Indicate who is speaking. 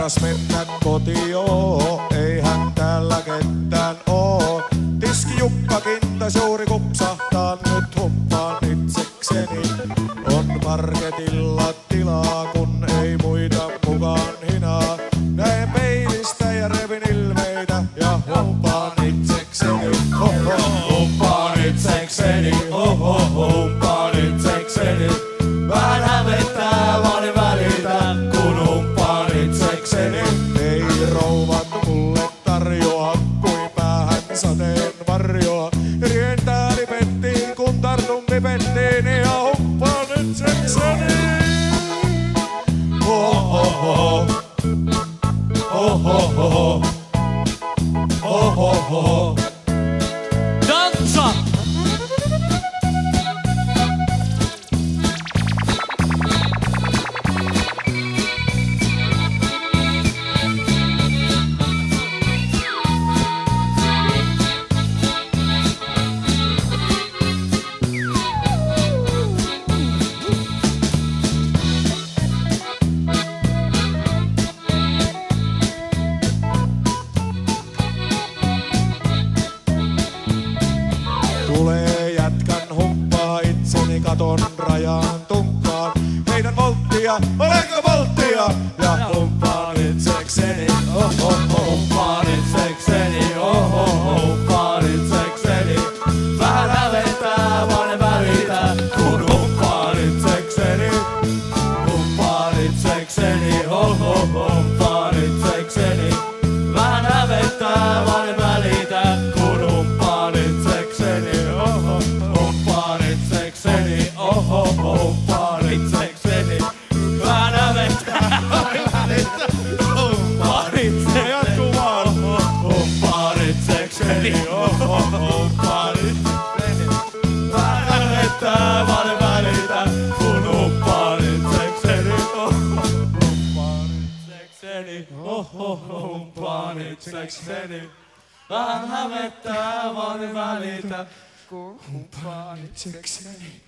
Speaker 1: paras mennä kotioon, eihän täällä ketään oo. Tiski Jukka kintas juuri kupsahtaa, nyt humppaan itsekseni. On marketilla tilaa, kun ei muita mukaan hinaa. Näen peilistä ja revin ilmeitä ja humppaan itsekseni. Humppaan itsekseni, humppaan itsekseni. Vähän hävettää, vaan en välitä, kun humppaan itsekseni. Ei rouvat mulle tarjoa, kuin päähän sateen varjoa. Rientää lipettiin, kun tartun pipettiin ja humppaan itsekseni. Ohoho, ohoho, ohoho.
Speaker 2: Dansa!
Speaker 1: Tulee jätkän humppaa itseni katon rajaan tunkkaan. Heidän volttia, olenko volttia? Ja humppaan itsekseni, humppaan itsekseni, humppaan itsekseni. Vähän hävettää, vaan en välitä, kun humppaan itsekseni. Humppaan itsekseni, humppaan itsekseni. Vähän hävettää, vaan en välitä, kun humppaan itsekseni. Humppaan itsekseni, humppaan itsekseni. Vähän hävettää, vaan en välitä, humppaan itsekseni. Jatkuu vaan. Humppaan itsekseni, humppaan itsekseni. Vähän hävettää, vaan en välitä, kun humppaan itsekseni. Humppaan itsekseni, humppaan itsekseni. Vähän hävettää, vaan en välitä, kun humppaan itsekseni.